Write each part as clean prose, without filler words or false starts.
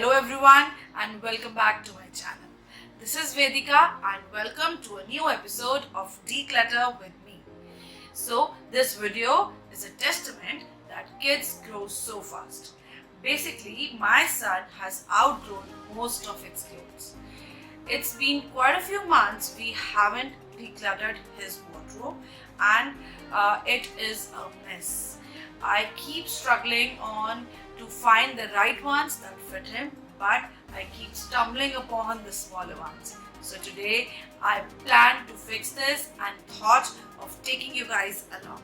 Hello everyone and welcome back to my channel. This is Vedika and welcome to a new episode of Declutter with me. So this video is a testament that kids grow so fast. Basically, my son has outgrown most of its clothes. It's been quite a few months we haven't decluttered his wardrobe and it is a mess. I keep struggling on to find the right ones that fit him, but I keep stumbling upon the smaller ones. So today I plan to fix this and thought of taking you guys along.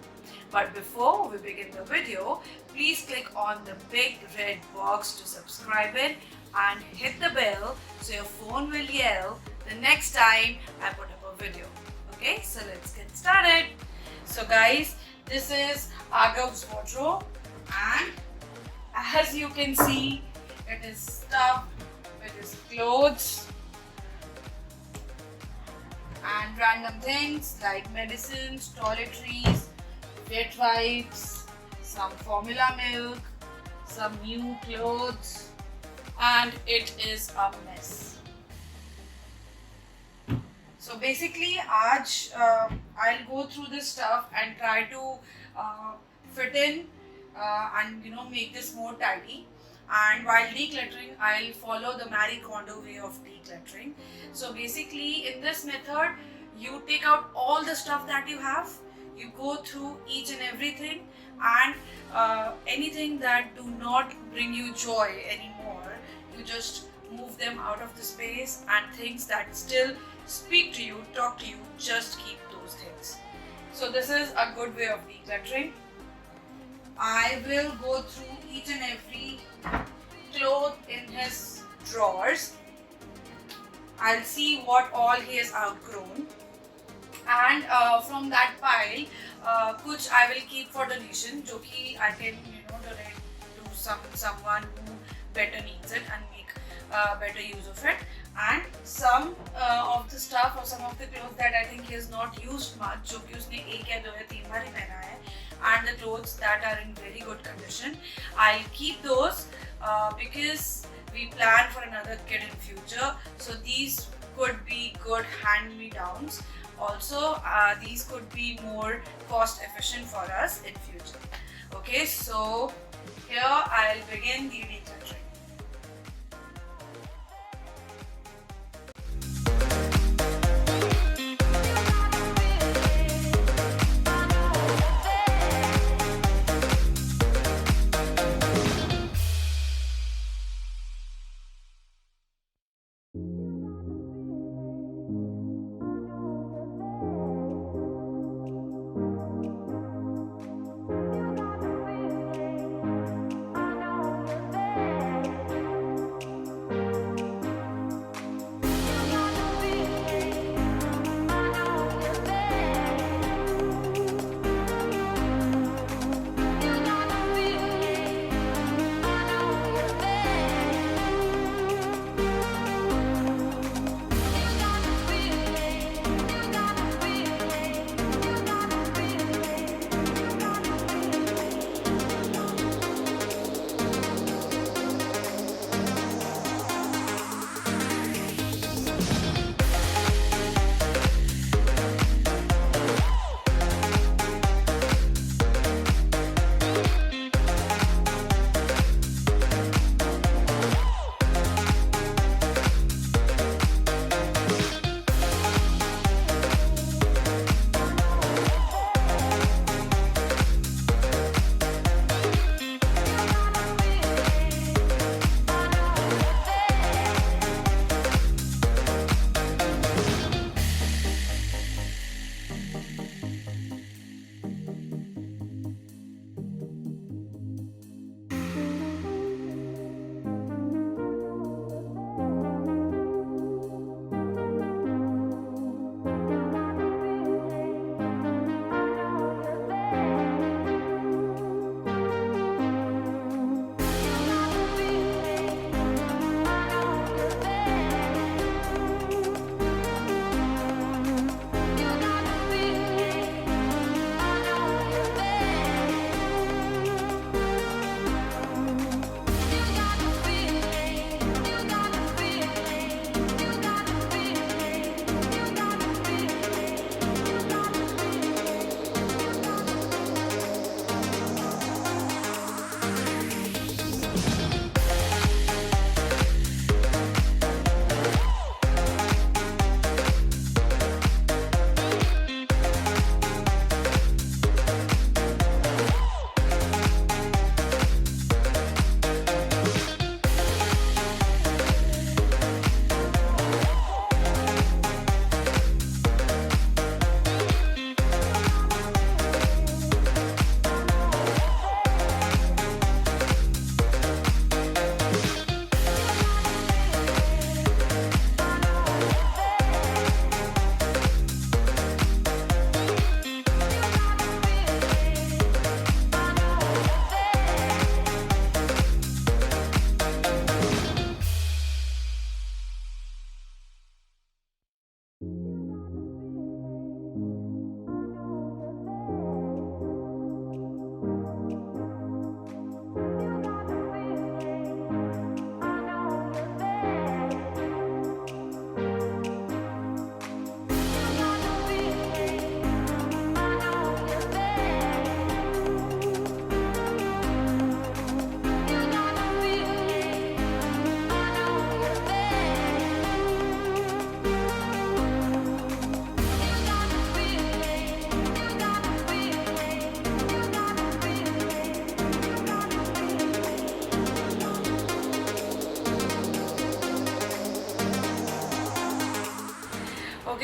But before we begin the video, please click on the big red box to subscribe it and hit the bell so your phone will yell the next time I put up a video. Okay, so let's get started. So guys, this is Agav's wardrobe and as you can see, it is stuffed with his clothes and random things like medicines, toiletries, wet wipes, some formula milk, some new clothes, and it is a mess. So basically, I'll go through this stuff and try to fit in and make this more tidy. And while decluttering, I'll follow the Marie Kondo way of decluttering. So basically, in this method, you take out all the stuff that you have, you go through each and everything, and anything that do not bring you joy anymore, you just move them out of the space, and things that still speak to you, talk to you, just keep those things. So this is a good way of decluttering. I will go through each and every cloth in his drawers. I'll see what all he has outgrown, and from that pile कुछ I will keep for donation, जो कि I can donate to someone who better needs it and make better use of it. And some of the stuff or some of the clothes that I think he has not used much, जो कि उसने एक या दो या तीन बार ही पहना है, and the clothes that are in very good condition, I'll keep those because we plan for another kid in future. So these could be good hand-me-downs. Also, these could be more cost efficient for us in future. Okay, so here I'll begin the decluttering.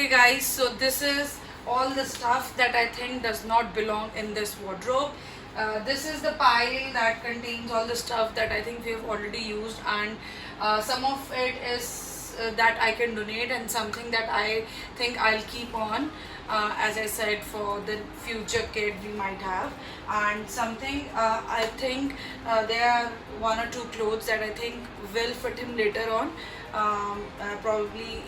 Okay guys, so this is all the stuff that I think does not belong in this wardrobe. This is the pile that contains all the stuff that I think we have already used, and some of it is that I can donate, and something that I think I'll keep on, as I said, for the future kid we might have, and something I think there are one or two clothes that I think will fit him later on, probably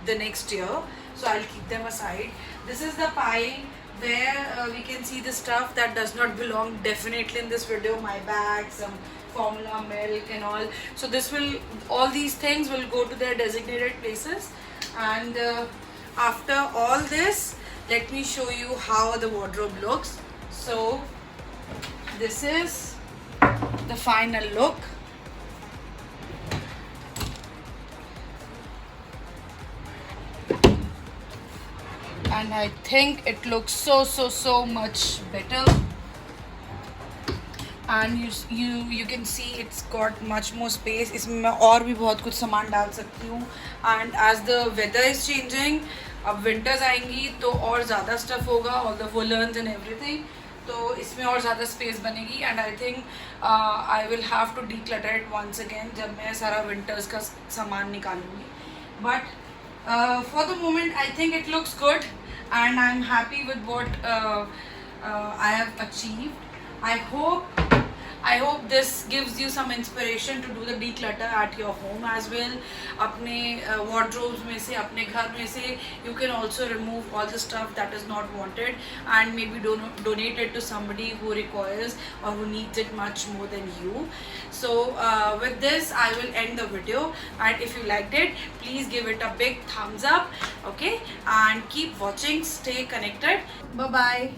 the next year, so I'll keep them aside. This is the pile where we can see the stuff that does not belong definitely in this video, my bag, some formula milk and all. So this will, all these things will go to their designated places, and after all this, let me show you how the wardrobe looks. So this is the final look. And I think it looks so much better, and you can see it's got much more space. इसमें मैं और भी बहुत कुछ सामान डाल सकती हूँ, and as the weather is changing, अब winters आएंगी तो और ज़्यादा stuff होगा, all the woolens and everything, तो इसमें और ज़्यादा space बनेगी, and I think I will have to declutter it once again जब मैं सारा winters का सामान निकालूंगी. But for the moment I think it looks good, and I'm happy with what I have achieved. I hope this gives you some inspiration to do the declutter at your home as well. अपने wardrobes में से, अपने घर में से, you can also remove all the stuff that is not wanted, and maybe donate it to somebody who requires or who needs it much more than you. So with this I will end the video, and if you liked it, please give it a big thumbs up, okay, and keep watching, stay connected. Bye bye.